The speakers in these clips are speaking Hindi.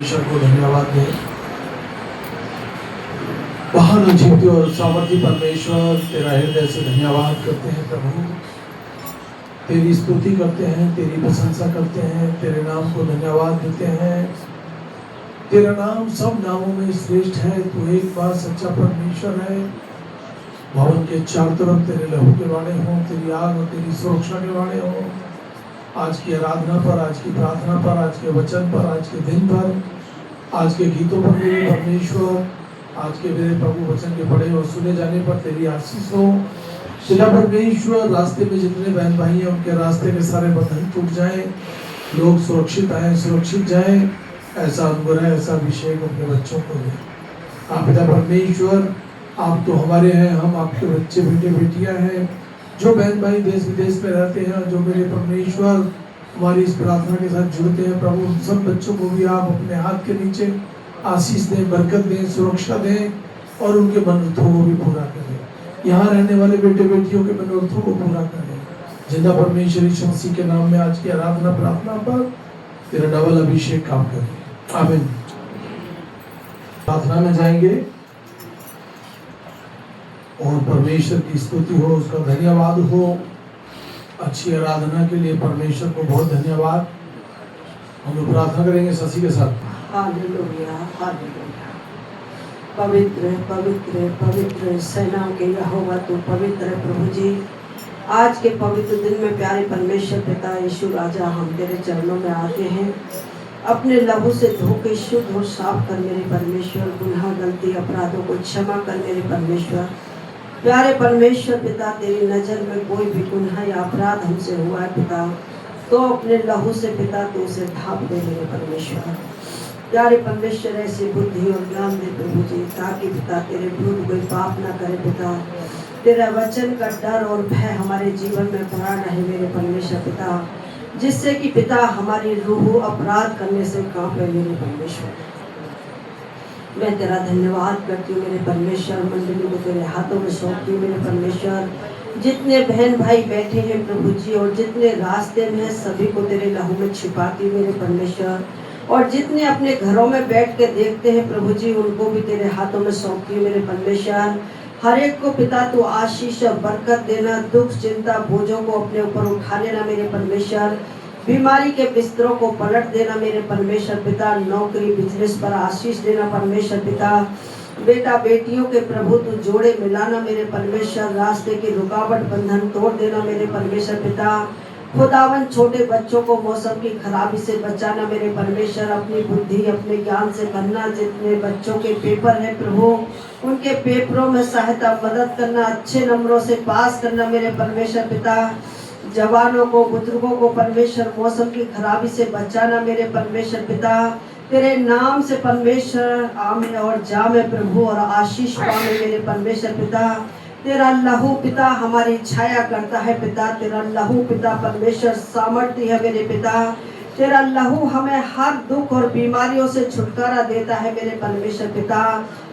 ईश्वर को धन्यवाद दें। महान जीवती और सामर्थ्य परमेश्वर, तेरा हृदय से धन्यवाद करते हैं प्रभु। तेरी स्तुति करते हैं, तेरी प्रशंसा करते हैं, तेरे नाम को धन्यवाद देते हैं। तेरा नाम सब नामों में श्रेष्ठ है। तू एक बार सच्चा परमेश्वर है। भवन के चारों तरफ तेरे लहू के वाड़े हों, तेरी आग और तेरी सुरक्षा के वाड़े हों। आज की आराधना पर, आज की प्रार्थना पर, आज के वचन पर, आज के दिन पर, आज के गीतों पर मेरे परमेश्वर, आज के मेरे प्रभु वचन के पढ़े और सुने जाने पर तेरी आशीष हो। पिता परमेश्वर, रास्ते में जितने बहन भाई हैं उनके रास्ते के सारे बंधन टूट जाएं, लोग सुरक्षित आए, सुरक्षित जाएं। ऐसा अनुग्रह, ऐसा अभिषेक अपने बच्चों को दे। आप पिता परमेश्वर, आप तो हमारे हैं, हम आपके बच्चे बेटे बेटियां हैं। जो बहन भाई देश विदेश में रहते हैं, जो मेरे परमेश्वर हमारी इस प्रार्थना के साथ जुड़ते हैं, प्रभु उन सब बच्चों को भी आप अपने हाथ के नीचे आशीष दें, बरकत दें, सुरक्षा दें और उनके मनोरथों को भी पूरा करें। यहाँ रहने वाले बेटे बेटियों के मनोरथों को पूरा करें। जिंदा परमेश्वर यीशु मसीह के नाम में आज की आराधना प्रार्थना पर तेरा डबल अभिषेक काम करे। आमीन। प्रार्थना में जाएंगे और परमेश्वर की स्तुति हो, उसका धन्यवाद हो। अच्छी आराधना के लिए परमेश्वर को बहुत धन्यवाद। हम लोग प्रार्थना करेंगे शशि के साथ। Hallelujah, hallelujah. पवित्र पवित्र पवित्र सेनाओं के यहोवा तू पवित्र है प्रभु जी। आज के पवित्र दिन में प्यारे परमेश्वर पिता यीशु राजा, हम तेरे चरणों में आते हैं। अपने लहू से धो के शुद्ध और साफ कर मेरे परमेश्वर। गुनाह गलती अपराधों को क्षमा कर मेरे परमेश्वर। प्यारे परमेश्वर पिता, तेरी नज़र में कोई भी गुनाह या अपराध हमसे हुआ है पिता, तो अपने लहू से पिता तो उसे ढांप दे मेरे परमेश्वर। प्यारे परमेश्वर, ऐसी बुद्धि और ज्ञान दे प्रभु जी, ताकि पिता तेरे विरुद्ध कोई पाप ना करे पिता। तेरा वचन का डर और भय हमारे जीवन में भरा रहे मेरे परमेश्वर पिता, जिससे कि पिता हमारी रूह अपराध करने से कांपे मेरे परमेश्वर। मैं तेरा धन्यवाद करती हूँ मेरे परमेश्वर। मंडली को तेरे हाथों में सौंपती हूँ मेरे परमेश्वर। जितने बहन भाई बैठे हैं प्रभु जी और जितने रास्ते में हैं, सभी को तेरे लहू में छिपाती हूँ मेरे परमेश्वर। और जितने अपने घरों में बैठ के देखते हैं प्रभु जी, उनको भी तेरे हाथों में सौंपती हूँ मेरे परमेश्वर। हर एक को पिता तू आशीष और बरकत देना, दुख चिंता बोझों को अपने ऊपर उठा लेना मेरे परमेश्वर। बीमारी के बिस्तरों को पलट देना मेरे परमेश्वर पिता। नौकरी बिजनेस पर आशीष देना परमेश्वर पिता। बेटा बेटियों के प्रभु तू जोड़े मिलाना मेरे परमेश्वर। रास्ते की रुकावट बंधन तोड़ देना मेरे परमेश्वर पिता। खुदावन, छोटे बच्चों को मौसम की खराबी से बचाना मेरे परमेश्वर। अपनी बुद्धि अपने ज्ञान से करना। जितने बच्चों के पेपर हैं प्रभु, उनके पेपरों में सहायता मदद करना, अच्छे नंबरों से पास करना मेरे परमेश्वर पिता। जवानों को बुजुर्गों को परमेश्वर मौसम की खराबी से बचाना मेरे परमेश्वर पिता। तेरे नाम से परमेश्वर आमे और जामे प्रभु और आशीष पावे मेरे परमेश्वर पिता। तेरा लहू पिता हमारी छाया करता है पिता। तेरा लहू पिता परमेश्वर सामर्थ्य है मेरे पिता। तेरा लहू हमें हर दुख और बीमारियों से छुटकारा देता है मेरे परमेश्वर पिता।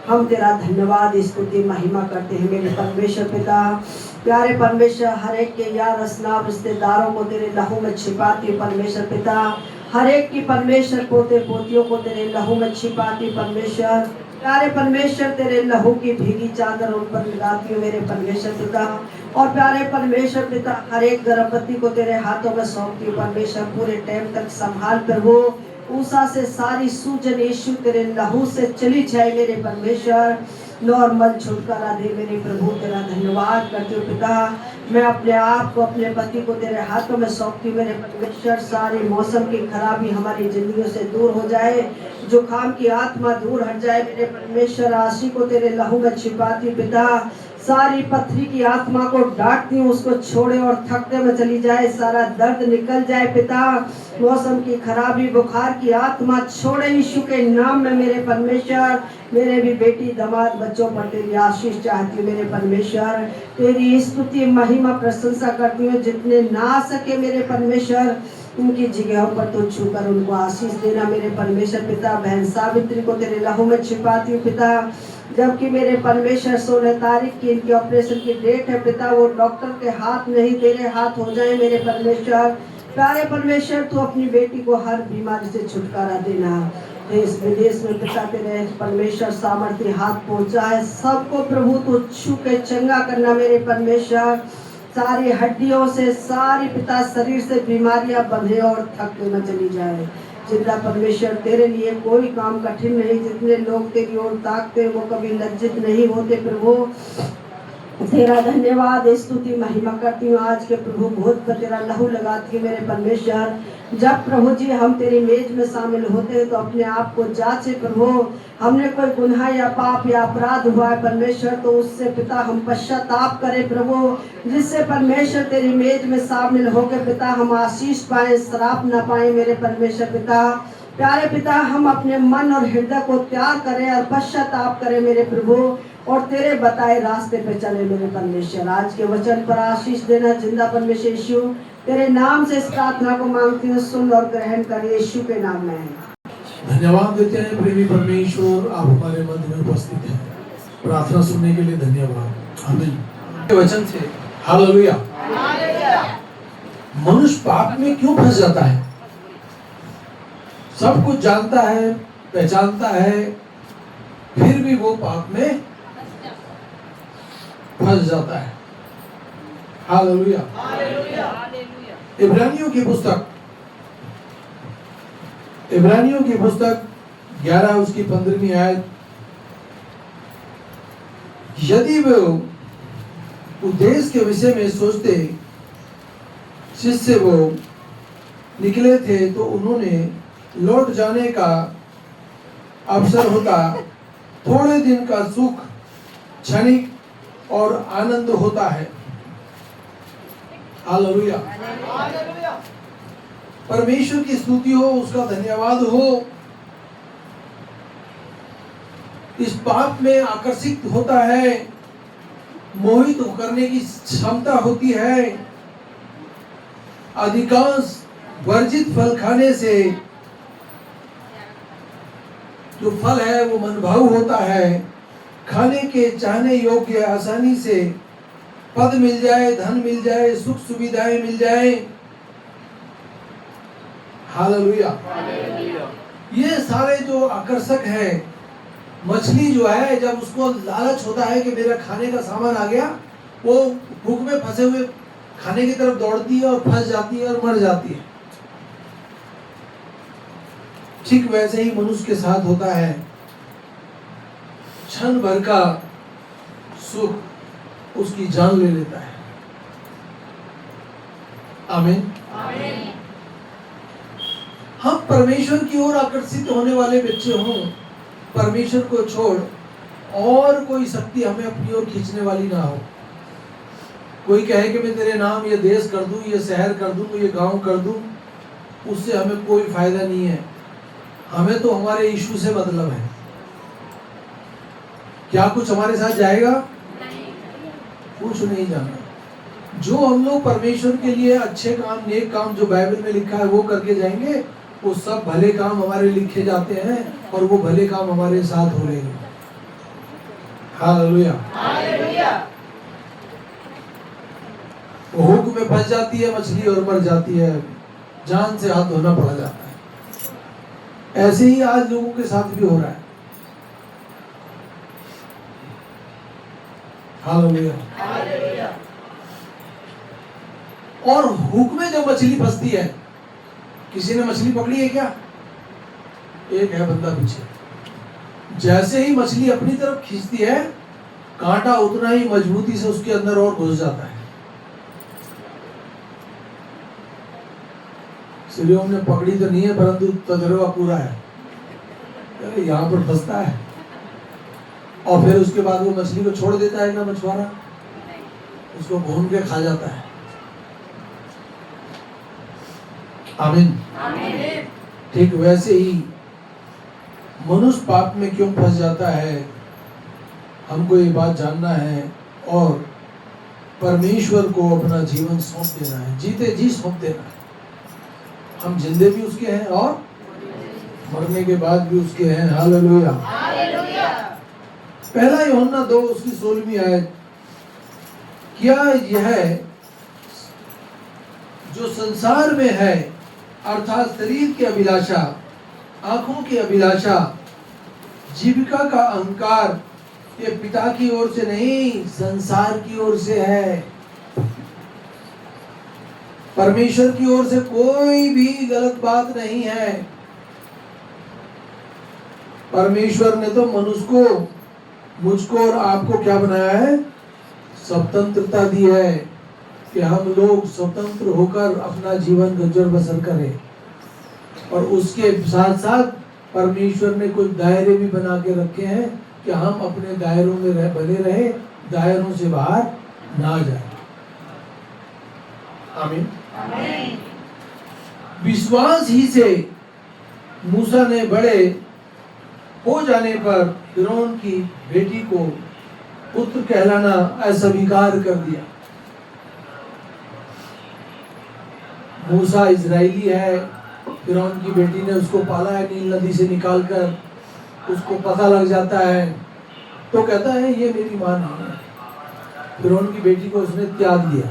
हम तेरा धन्यवाद स्तुति महिमा करते हैं मेरे परमेश्वर पिता। प्यारे परमेश्वर, हर एक के यार असनाब रिश्तेदारों को तेरे लहू में छिपाती परमेश्वर पिता। हर एक की परमेश्वर पोते पोतियों को तेरे लहू में छिपाती परमेश्वर। प्यारे परमेश्वर, तेरे लहू की भीगी चादर उन पर लगाती हूँ मेरे परमेश्वर पिता। और प्यारे परमेश्वर पिता, हर एक गर्भवती को तेरे हाथों में सौंपती हूँ परमेश्वर। पूरे टाइम तक संभाल प्रभु। ऊषा से सारी सूजन यीशु तेरे लहू से चली जाए मेरे परमेश्वर। नॉर्मल छुटकारा दे मेरे प्रभु। तेरा धन्यवाद करती हूँ पिता। मैं अपने आप को, अपने पति को तेरे हाथों में सौंपती हूँ मेरे परमेश्वर। सारी मौसम की खराबी हमारी जिंदगियों से दूर हो जाए, जुकाम की आत्मा दूर हट जाए मेरे परमेश्वर। आशी को तेरे लहू में छिपाती हूँ पिता। सारी पथरी की आत्मा को डांटती हूँ, उसको छोड़े और थकने में चली जाए, सारा दर्द निकल जाए पिता। मौसम की खराबी बुखार की आत्मा छोड़े यीशु के नाम में मेरे परमेश्वर। मेरे भी बेटी दामाद बच्चों पर तेरी आशीष चाहती हूँ मेरे परमेश्वर। तेरी स्तुति महिमा प्रशंसा करती हूँ। जितने ना आ सके मेरे परमेश्वर, उनकी जगहों पर तो छूकर उनको आशीष देना मेरे परमेश्वर पिता। बहन सावित्री को तेरे लहू में छिपाती हूँ पिता। जबकि मेरे परमेश्वर 16 तारीख की इनकी ऑपरेशन की डेट है पिता। वो डॉक्टर के हाथ नहीं तेरे हाथ हो जाए मेरे परमेश्वर। प्यारे परमेश्वर, तू अपनी बेटी को हर बीमारी से छुटकारा देना। देश विदेश में पिता तेरे परमेश्वर सामर्थ्य हाथ पहुंचा है, सबको प्रभु तू छू के चंगा करना मेरे परमेश्वर। सारी हड्डियों से, सारी पिता शरीर से बीमारियां बंधे और थक के न चली जाए। जिंदा परमेश्वर तेरे लिए कोई काम कठिन नहीं, जितने लोग तेरी ओर ताकते वो कभी लज्जित नहीं होते। प्रभु तेरा धन्यवाद, स्तुति महिमा करती हूँ आज के प्रभु भोज पर तेरा लहू लगाती हूँ मेरे परमेश्वर। जब प्रभु जी हम तेरी मेज में शामिल होते हैं तो अपने आप को जांचे प्रभु, हमने कोई गुनाह या पाप या अपराध हुआ है परमेश्वर तो उससे पिता हम पश्चाताप करें प्रभु, जिससे परमेश्वर तेरी मेज में शामिल होकर पिता हम आशीष पाए, श्राप न पाए मेरे परमेश्वर पिता। प्यारे पिता हम अपने मन और हृदय को त्याग करें और पश्चाताप करें मेरे प्रभु, और तेरे बताए रास्ते पे चले मेरे परमेश्वर। आज के वचन पर आशीष देना जिंदा परमेश्वर यीशु, तेरे नाम से इस प्रार्थना को मांगती हूँ, सुन और ग्रहण कर यीशु के नाम में। धन्यवाद देते हैं प्रेमी परमेश्वर, आप हमारे मध्य में उपस्थित हैं। प्रार्थना सुनने के लिए धन्यवाद। आमीन। वचन से हालेलुया। मनुष्य पाप में क्यों फंस जाता है? सब कुछ जानता है, पहचानता है, फिर भी वो पाप में फंस जाता है। हालेलुया। इब्रानियों की पुस्तक 11 उसकी 15वीं आयत, यदि वे उद्देश्य के विषय में सोचते जिससे वो निकले थे तो उन्होंने लौट जाने का अवसर होता। थोड़े दिन का सुख क्षणिक और आनंद होता है। हालेलुया। परमेश्वर की स्तुति हो, उसका धन्यवाद हो। इस पाप में आकर्षित होता है, मोहित करने की क्षमता होती है। अधिकांश वर्जित फल खाने से जो फल है वो मनभाऊ होता है। खाने के चाहने योग्य, आसानी से पद मिल जाए, धन मिल जाए, सुख सुविधाएं मिल जाए। हालेलुया। ये सारे जो आकर्षक हैं, मछली जो है जब उसको लालच होता है कि मेरा खाने का सामान आ गया, वो भूख में फंसे हुए खाने की तरफ दौड़ती है और फंस जाती है और मर जाती है। ठीक वैसे ही मनुष्य के साथ होता है। क्षण भर का सुख उसकी जान ले लेता है। आमीन। हम परमेश्वर की ओर आकर्षित होने वाले बच्चे हों, परमेश्वर को छोड़ और कोई शक्ति हमें अपनी ओर खींचने वाली ना हो। कोई कहे कि मैं तेरे नाम ये देश कर दूं, ये शहर कर दूं, ये गांव कर दूं, उससे हमें कोई फायदा नहीं है। हमें तो हमारे यीशु से मतलब है। क्या कुछ हमारे साथ जाएगा? कुछ नहीं जाना। जो हम लोग परमेश्वर के लिए अच्छे काम, नेक काम जो बाइबल में लिखा है वो करके जाएंगे, वो सब भले काम हमारे लिखे जाते हैं और वो भले काम हमारे साथ हो रहे हैं। हालेलुया। वो हुक्म में फंस जाती है मछली और मर जाती है, जान से हाथ धोना पड़ जाता है। ऐसे ही आज लोगों के साथ भी हो रहा है। हालेलुया। और हुक में जब मछली फंसती है, किसी ने मछली पकड़ी है क्या? एक है बंदा पीछे। जैसे ही मछली अपनी तरफ खींचती है, कांटा उतना ही मजबूती से उसके अंदर और घुस जाता है। इसलिए हमने पकड़ी तो नहीं है, परंतु तजुर्बा पूरा है। यहाँ पर फंसता है और फिर उसके बाद वो मछली को छोड़ देता है ना मछुआरा, उसको भून के खा जाता है। आमीन। ठीक वैसे ही मनुष्य पाप में क्यों फंस जाता है, हमको ये बात जानना है और परमेश्वर को अपना जीवन सौंप देना है। जीते जी सौंप देना है। हम जिंदे भी उसके हैं और मरने के बाद भी उसके हैं। हालेलुया। पहला यूहन्ना 2 उसकी 16वीं आयत, क्या यह जो संसार में है अर्थात शरीर की अभिलाषा, आंखों की अभिलाषा, जीविका का अहंकार, ये पिता की ओर से नहीं, संसार की ओर से है। परमेश्वर की ओर से कोई भी गलत बात नहीं है। परमेश्वर ने तो मनुष्य को, मुझको और आपको क्या बनाया है? स्वतंत्रता दी है कि हम लोग स्वतंत्र होकर अपना जीवन गुजर बसर करें। और उसके साथ साथ परमेश्वर ने कुछ दायरे भी बना के रखे हैं कि हम अपने दायरों में बने रहे, दायरों से बाहर ना जाए। आमीन। विश्वास ही से मूसा ने बड़े हो जाने पर फिरौन की बेटी को पुत्र कहलाना अस्वीकार कर दिया। मूसा इजरायली है, फिरौन की बेटी ने उसको पाला है नील नदी से निकालकर, उसको पता लग जाता है तो कहता है ये मेरी मां नहीं है। फिरौन की बेटी को उसने त्याग दिया,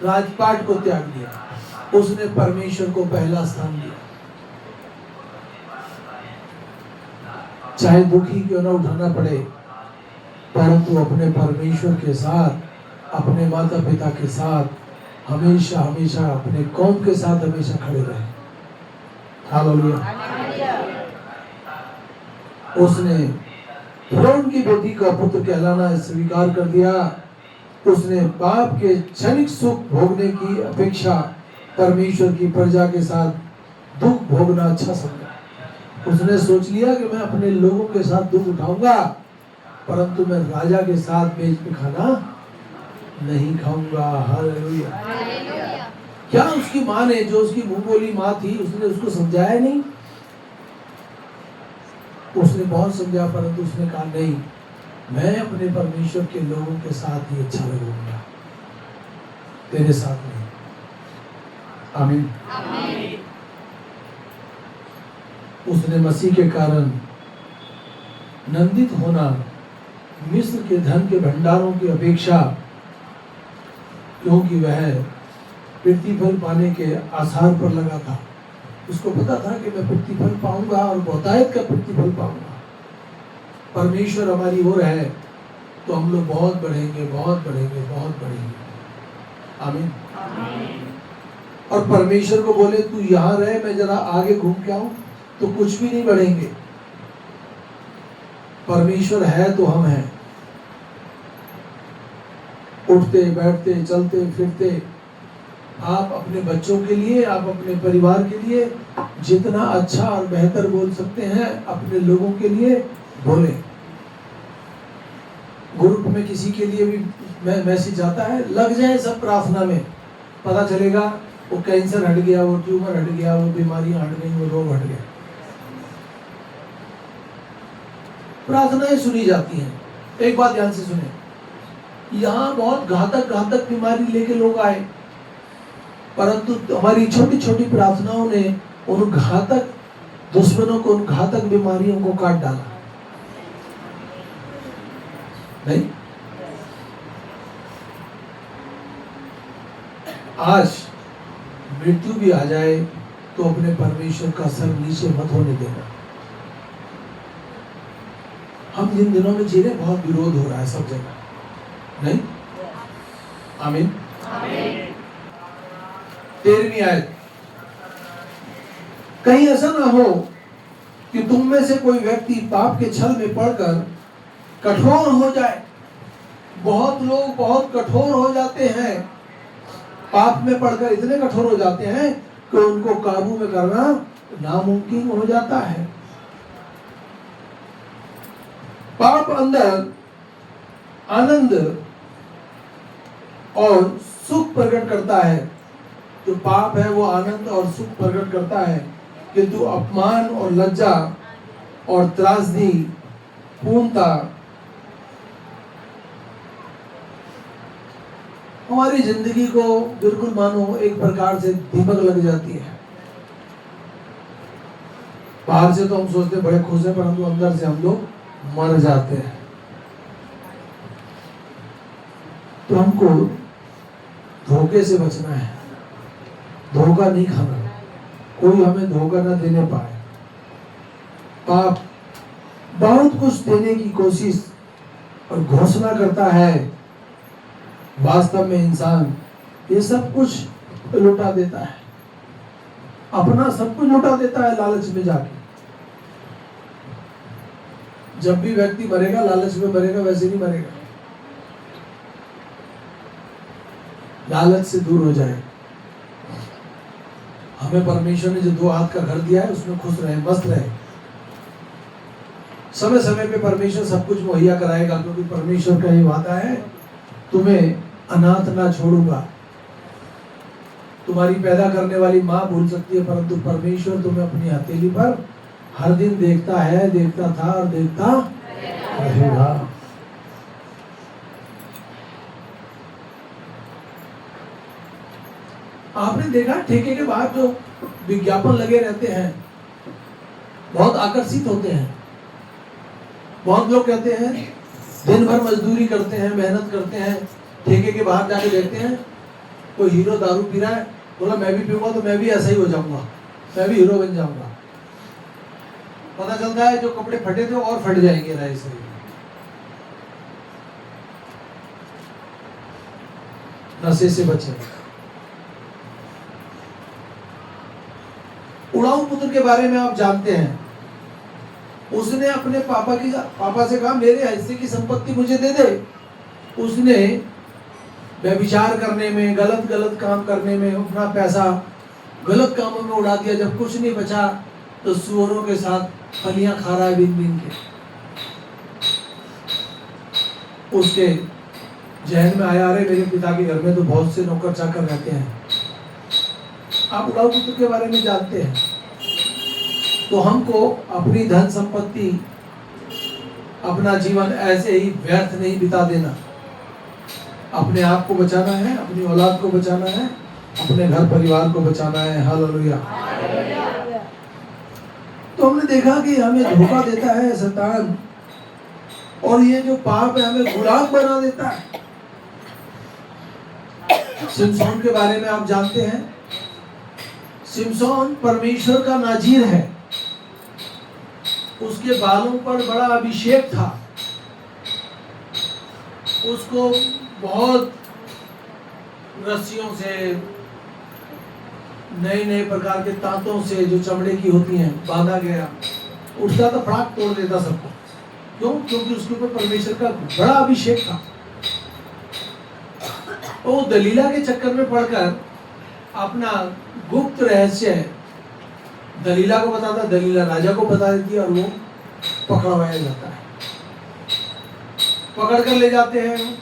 राजपाट को त्याग दिया, उसने परमेश्वर को पहला स्थान दिया। चाहे दुखी क्यों ना उठाना पड़े, परंतु अपने परमेश्वर के साथ, अपने माता पिता के साथ हमेशा हमेशा, अपने कौम के साथ हमेशा खड़े रहे। हालेलुया। उसने फिरौन की बेटी का पुत्र कहलाना स्वीकार कर दिया। उसने पाप के क्षणिक सुख भोगने की अपेक्षा परमेश्वर की प्रजा के साथ दुख भोगना अच्छा समझा। उसने सोच लिया कि मैं अपने लोगों के साथ दुख उठाऊंगा, परंतु मैं राजा के साथ मेज पे खाना नहीं खाऊंगा। हालेलुया। क्या उसकी माँ ने, जो उसकी मुंह बोली माँ थी, उसने उसको समझाया नहीं? उसने बहुत समझा, परंतु उसने कहा नहीं, मैं अपने परमेश्वर के लोगों के साथ ही अच्छा लगूंगा, तेरे साथ नहीं। आमीन। उसने मसीह के कारण नंदित होना मिस्र के धन के भंडारों की अपेक्षा, क्योंकि वह प्रतिफल पाने के आसार पर लगा था। उसको पता था कि मैं प्रतिफल पाऊंगा और बहुतायत का प्रतिफल पाऊंगा। परमेश्वर हमारी ओर है तो हम लोग बहुत बढ़ेंगे, बहुत बढ़ेंगे, बहुत बढ़ेंगे। आमीन। और परमेश्वर को बोले तू यहाँ रहे, मैं जरा आगे घूम के आऊं, तो कुछ भी नहीं बढ़ेंगे। परमेश्वर है तो हम हैं। उठते बैठते चलते फिरते, आप अपने बच्चों के लिए, आप अपने परिवार के लिए जितना अच्छा और बेहतर बोल सकते हैं, अपने लोगों के लिए बोले। ग्रुप में किसी के लिए भी मैसेज आता है, लग जाए सब प्रार्थना में, पता चलेगा वो कैंसर हट गया, वो ट्यूमर हट गया, वो बीमारियां हट गई, वो रोग हट गया। प्रार्थनाएं सुनी जाती हैं। एक बात ध्यान से सुने, यहाँ बहुत घातक घातक बीमारी लेके लोग आए, परंतु हमारी छोटी छोटी प्रार्थनाओं ने उन घातक दुश्मनों को, उन घातक बीमारियों को काट डाला। नहीं, आज मृत्यु भी आ जाए तो अपने परमेश्वर का सर नीचे मत होने देना। हम जिन दिनों में जी रहे, बहुत विरोध हो रहा है सब जगह। नहीं। आमीन। 13वीं आयत, कहीं ऐसा ना हो कि तुम में से कोई व्यक्ति पाप के छल में पड़कर कठोर हो जाए। बहुत लोग बहुत कठोर हो जाते हैं, पाप में पड़कर इतने कठोर हो जाते हैं कि उनको काबू में करना नामुमकिन हो जाता है। पाप अंदर आनंद और सुख प्रकट करता है। जो पाप है वो आनंद और सुख प्रकट करता है, किंतु अपमान और लज्जा और त्रासदी, पूर्णता हमारी जिंदगी को बिल्कुल मानो एक प्रकार से दीमक लग जाती है। बाहर से तो हम सोचते बड़े खुश हैं, परंतु अंदर से हम लोग मर जाते हैं। तो हमको धोखे से बचना है, धोखा नहीं खाना, कोई हमें धोखा ना देने पाए। पाप बहुत कुछ देने की कोशिश और घोषणा करता है, वास्तव में इंसान ये सब कुछ लुटा देता है, अपना सब कुछ लुटा देता है लालच में जाके। जब भी व्यक्ति मरेगा लालच में मरेगा, वैसे नहीं मरेगा। लालच से दूर हो जाए। हमें परमेश्वर ने जो 2 हाथ का घर दिया है उसमें खुश रहे, मस्त रहे। समय समय पे परमेश्वर सब कुछ मुहैया कराएगा, क्योंकि परमेश्वर का ये वादा है, तुम्हें अनाथ ना छोड़ूंगा। तुम्हारी पैदा करने वाली माँ भूल सकती है, परंतु परमेश्वर तुम्हें अपनी हथेली पर हर दिन देखता है, देखता था और देखता रहेगा। आपने देखा ठेके के बाद जो विज्ञापन लगे रहते हैं बहुत आकर्षित होते हैं। बहुत लोग कहते हैं दिन भर मजदूरी करते हैं, मेहनत करते हैं, ठेके के बाहर जाके देखते हैं कोई हीरो दारू पी रहा है, बोला मैं भी पीऊंगा तो मैं भी ऐसा ही हो जाऊंगा, मैं भी हीरो बन जाऊंगा। पता चलता है जो कपड़े फटे थे और फट जाएंगे राय से। नशे से बचे। उड़ाऊ पुत्र के बारे में आप जानते हैं, उसने अपने पापा से कहा मेरे हिस्से की संपत्ति मुझे दे दे। उसने व्यभिचार करने में, गलत काम करने में अपना पैसा गलत कामों में उड़ा दिया। जब कुछ नहीं बचा तो सुअरों के साथ फलियां खा रहा है बिन बिन के। उसके जहन में आया, अरे मेरे पिता के घर में तो बहुत से नौकर चाकर रहते हैं। आप उड़ाऊ पुत्र के बारे में जानते हैं। तो हमको अपनी धन संपत्ति, अपना जीवन ऐसे ही व्यर्थ नहीं बिता देना। अपने आप को बचाना है, अपनी औलाद को बचाना है, अपने घर परिवार को बचाना है। हालेलुया। तो हमने देखा कि हमें धोखा देता है शैतान, और ये जो पाप है हमें गुलाम बना देता है। सिमसोन के बारे में आप जानते हैं। सिमसोन परमेश्वर का नाजीर है। उसके बालों पर बड़ा अभिषेक था। उसको बहुत रस्सियों से, नए नए प्रकार के तांतों से जो चमड़े की होती हैं बांधा गया। उठता तो फड़ाक तोड़ देता सबको। क्यों? क्योंकि उसके ऊपर परमेश्वर का बड़ा अभिषेक था। वो दलीला के चक्कर में पड़कर अपना गुप्त रहस्य दलीला को बताता, दलीला राजा को बता देती है और वो पकड़वाया जाता है। पकड़ कर ले जाते हैं,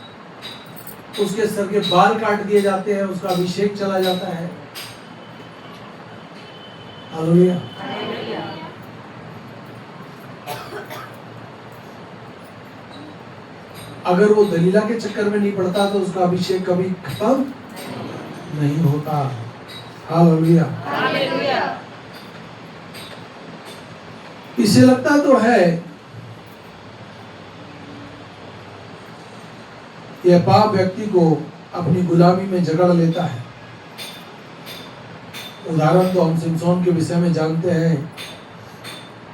उसके सर के बाल काट दिए जाते हैं, उसका अभिषेक चला जाता है। हालेलुया। अगर वो दलीला के चक्कर में नहीं पड़ता तो उसका अभिषेक कभी खत्म नहीं होता। हालेलुया। इसे लगता तो है यह पाप व्यक्ति को अपनी गुलामी में जकड़ लेता है। उदाहरण तो हम सिमसोन के विषय में जानते हैं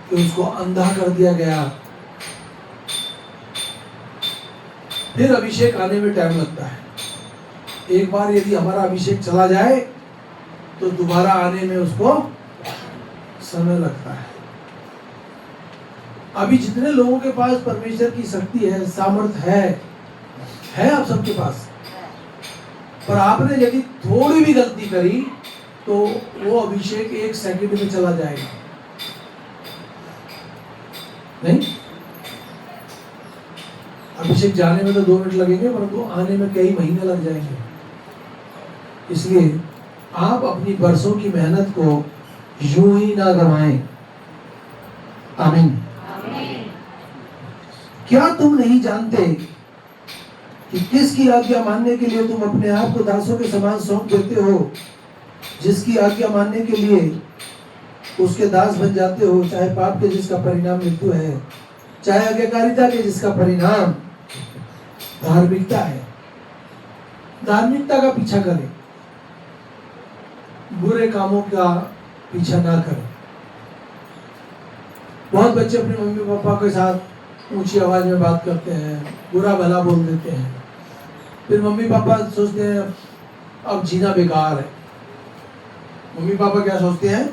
कि उसको अंधा कर दिया गया। फिर अभिषेक आने में टाइम लगता है। एक बार यदि हमारा अभिषेक चला जाए तो दोबारा आने में उसको समय लगता है। अभी जितने लोगों के पास परमेश्वर की शक्ति है, सामर्थ है आप सबके पास, पर आपने यदि थोड़ी भी गलती करी तो वो अभिषेक 1 सेकंड में चला जाएगा। नहीं, अभिषेक जाने में तो 2 मिनट लगेंगे, परंतु आने में कई महीने लग जाएंगे। इसलिए आप अपनी बरसों की मेहनत को यूं ही ना गवाएं। आमीन। क्या तुम नहीं जानते कि किसकी आज्ञा मानने के लिए तुम अपने आप को दासों के समान सौंप देते हो? जिसकी आज्ञा मानने के लिए उसके दास बन जाते हो, चाहे पाप के जिसका परिणाम मृत्यु है, चाहे आज्ञाकारिता के जिसका परिणाम धार्मिकता है। धार्मिकता का पीछा करें, बुरे कामों का पीछा ना करें। बहुत बच्चे अपने मम्मी पापा के साथ ऊंची आवाज में बात करते हैं, बुरा भला बोल देते हैं। फिर मम्मी पापा सोचते हैं अब जीना बेकार है। मम्मी पापा क्या सोचते हैं?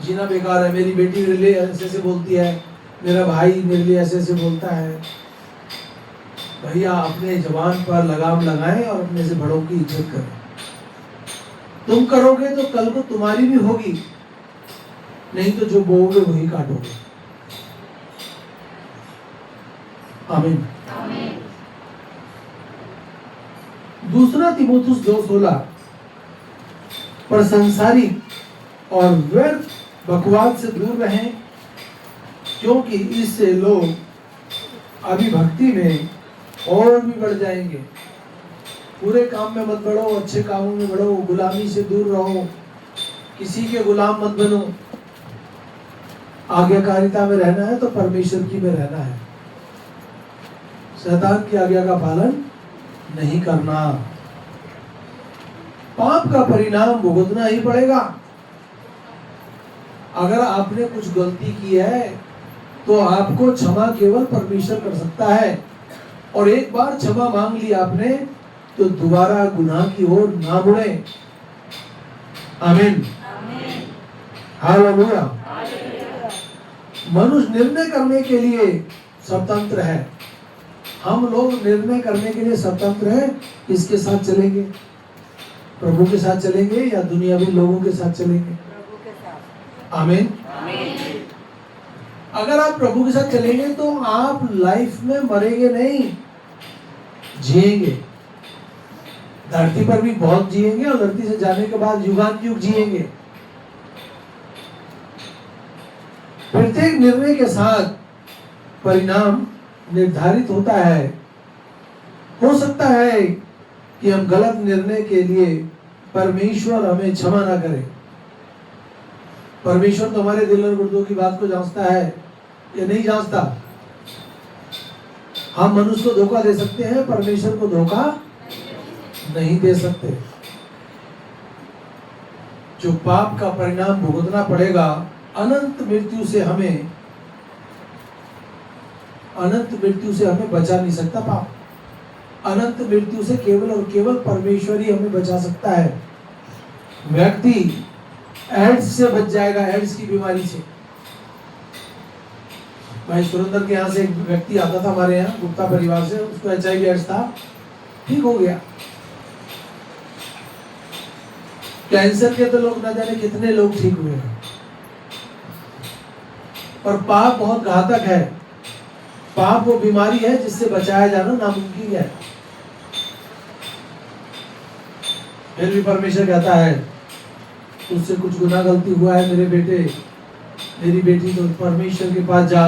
जीना बेकार है, मेरी बेटी मेरे लिए ऐसे ऐसे बोलती है, मेरा भाई मेरे लिए ऐसे ऐसे बोलता है। भैया अपने जवान पर लगाम लगाएं और अपने से बड़ों की इज्जत करें। तुम करोगे तो कल को तुम्हारी भी होगी, नहीं तो जो बोओगे वही काटोगे। आमीन। दूसरा तीमुथियुस 2:16, पर संसारिक और व्यर्थ बकवाद से दूर रहें, क्योंकि इससे लोग अभिभक्ति में और भी बढ़ जाएंगे। पूरे काम में मत बढ़ो, अच्छे कामों में बढ़ो, गुलामी से दूर रहो, किसी के गुलाम मत बनो। आज्ञाकारिता में रहना है तो परमेश्वर की में रहना है, शैतान की आज्ञा का पालन नहीं करना। पाप का परिणाम भुगतना ही पड़ेगा। अगर आपने कुछ गलती की है तो आपको क्षमा केवल परमेश्वर कर सकता है, और एक बार क्षमा मांग ली आपने तो दोबारा गुनाह की ओर ना मुड़े। आमीन। हालेलुया। मनुष्य निर्णय करने के लिए स्वतंत्र है। हम लोग निर्णय करने के लिए स्वतंत्र हैं, किसके साथ चलेंगे? प्रभु के साथ चलेंगे या दुनियावी लोगों के साथ चलेंगे? आमीन। अगर आप प्रभु के साथ चलेंगे तो आप लाइफ में मरेंगे नहीं, जिएंगे। धरती पर भी बहुत जिएंगे और धरती से जाने के बाद युगान युग जिएंगे। प्रत्येक निर्णय के साथ परिणाम निर्धारित होता है। हो सकता है कि हम गलत निर्णय के लिए परमेश्वर हमें क्षमा ना करे। परमेश्वर तो हमारे दिल और गुर्दों की बात को जांचता है या नहीं जांचता? हम मनुष्य को धोखा दे सकते हैं, परमेश्वर को धोखा नहीं दे सकते। जो पाप का परिणाम भुगतना पड़ेगा, अनंत मृत्यु से हमें बचा नहीं सकता। पाप अनंत मृत्यु से केवल और केवल परमेश्वर ही हमें बचा सकता है। व्यक्ति एड्स से बच जाएगा, एड्स की बीमारी से। भाई सुरेंद्र के यहाँ से एक व्यक्ति आता था हमारे यहाँ गुप्ता परिवार से, उसको HIV एड्स था, ठीक हो गया। कैंसर के तो लोग ना जाने कितने लोग ठीक हुए हैं। और पाप बहुत घातक है। पाप वो बीमारी है जिससे बचाया जाना नामुमकिन है। फिर भी परमेश्वर कहता है उससे कुछ गुनाह गलती हुआ है मेरे बेटे मेरी बेटी, तो परमेश्वर के पास जा,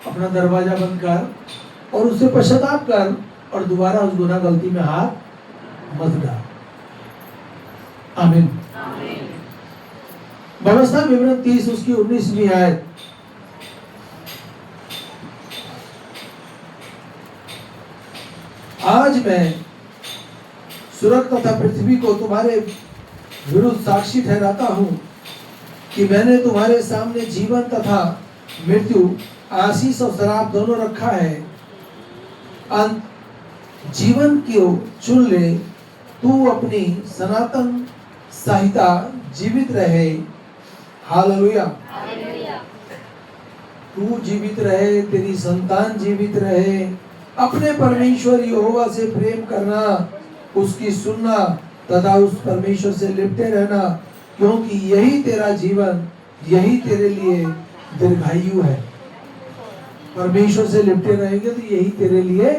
अपना दरवाजा बंद कर और उससे पश्चाताप कर और दोबारा उस गुनाह गलती में हाथ मत डाल। आमीन। व्यवस्था विवरण 30 उसकी 19वीं आयत। आज मैं स्वर्ग तथा पृथ्वी को तुम्हारे विरुद्ध साक्षी ठहराता हूं कि मैंने तुम्हारे सामने जीवन तथा मृत्यु, आशीष और श्राप दोनों रखा है। अंत जीवन को चुन ले, तू अपनी सनातन संहिता जीवित रहे। हालेलुया। तू जीवित रहे, तेरी संतान जीवित रहे। अपने परमेश्वर यहोवा से प्रेम करना, उसकी सुनना तथा उस परमेश्वर से लिपटे रहना, क्योंकि यही तेरा जीवन, यही तेरे लिए दीर्घायु है। परमेश्वर से लिपटे रहेंगे तो यही तेरे लिए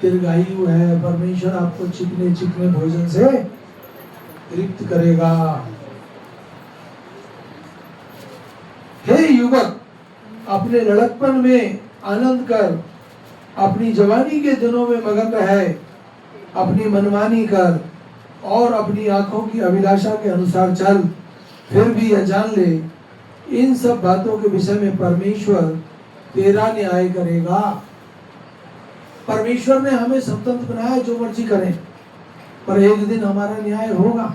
दीर्घायु है। परमेश्वर आपको चिकने चिकने भोजन से तृप्त करेगा। हे युवक, अपने लड़कपन में आनंद कर, अपनी जवानी के दिनों में मगन रहे, अपनी मनमानी कर और अपनी आंखों की अभिलाषा के अनुसार चल। फिर भी यह जान ले, इन सब बातों के विषय में परमेश्वर तेरा न्याय करेगा। परमेश्वर ने हमें स्वतंत्र बनाया, जो मर्जी करें, पर एक दिन हमारा न्याय होगा।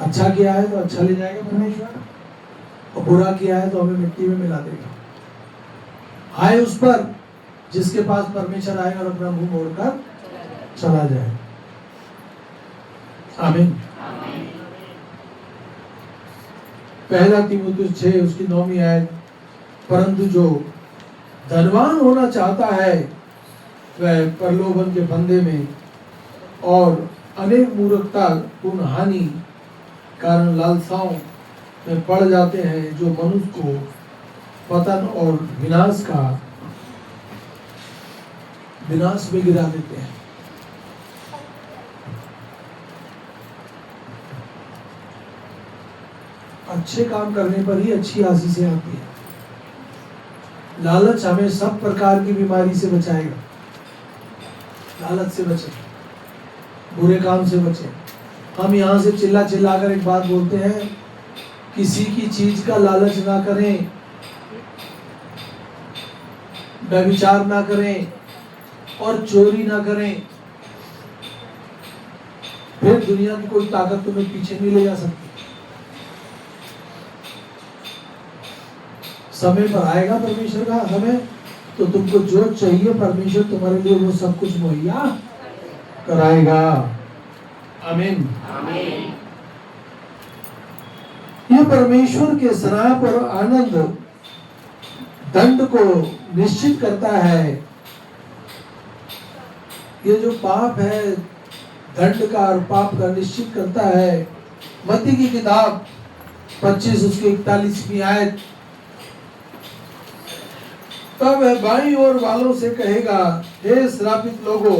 अच्छा किया है तो अच्छा ले जाएगा परमेश्वर, और बुरा किया है तो हमें मिट्टी में मिला देगा। आए उस पर जिसके पास परमेश्वर आएगा और अपना मुंह मोड़कर चला जाए। आमीन। पहला तीमुथियुस 6 उसकी 9वीं आयत, परंतु जो धनवान होना चाहता है वह प्रलोभन के फंदे में और अनेक मूर्खता पूर्ण हानि कारण लालसाओं में पड़ जाते हैं, जो मनुष्य को पतन और विनाश में गिरा देते हैं। अच्छे काम करने पर ही अच्छी आशीषें आती है। लालच हमें सब प्रकार की बीमारी से बचाएगा। लालच से बचे, बुरे काम से बचे। हम यहाँ से चिल्ला चिल्ला कर एक बात बोलते हैं, किसी की चीज का लालच ना करें, व्यभिचार ना करें और चोरी ना करें। फिर दुनिया की कोई ताकत तुम्हें पीछे नहीं ले जा सकती। समय पर आएगा परमेश्वर का समय, तो तुमको जो चाहिए परमेश्वर तुम्हारे लिए वो सब कुछ मुहैया कराएगा। आमीन। ये परमेश्वर के श्राप और आनंद दंड को निश्चित करता है। ये जो पाप है दंड का और पाप का निश्चित करता है। मत्ती की किताब 25 उसकी 41वीं आयत, तब वह बाईं ओर वालों से कहेगा, हे श्रापित लोगों,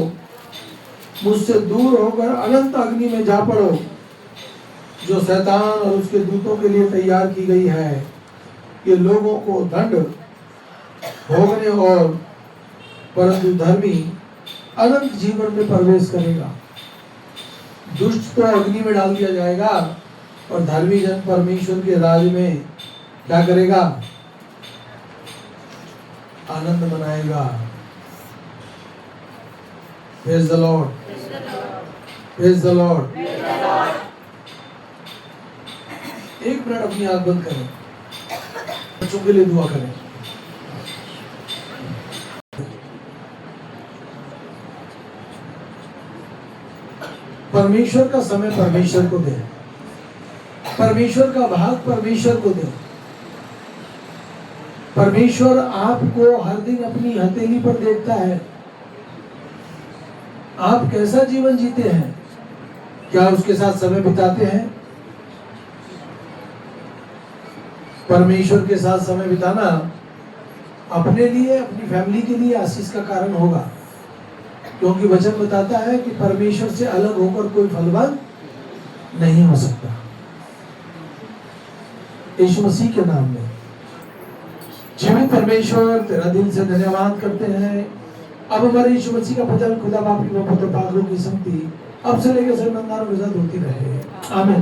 मुझसे दूर होकर अनंत अग्नि में जा पड़ो, जो शैतान और उसके दूतों के लिए तैयार की गई है। ये लोगों को दंड भोगने और परंतु धर्मी अनंत जीवन में प्रवेश करेगा। दुष्ट तो अग्नि में डाल दिया जाएगा और धर्मी जन परमेश्वर के राज में क्या करेगा? आनंद मनाएगा। Praise the Lord. Praise the Lord. एक मिनट अपनी आंख बंद करें, बच्चों के लिए दुआ करें। परमेश्वर का समय परमेश्वर को दे, परमेश्वर का भाग परमेश्वर को दे। परमेश्वर आपको हर दिन अपनी हथेली पर देखता है। आप कैसा जीवन जीते हैं? क्या उसके साथ समय बिताते हैं? परमेश्वर के साथ समय बिताना अपने लिए, अपनी फैमिली के लिए आशीष का कारण होगा, क्योंकि वचन बताता है कि परमेश्वर से अलग होकर कोई फलवान नहीं हो सकता। यीशु मसीह के नाम में जीवित परमेश्वर तेरा दिल से धन्यवाद करते हैं। अब हमारे यीशु मसीह का वचन खुदा बाप की पुत्र पागलों की संगति अब से लेकर सर्वंगारों के साथ होती रहे। आमीन।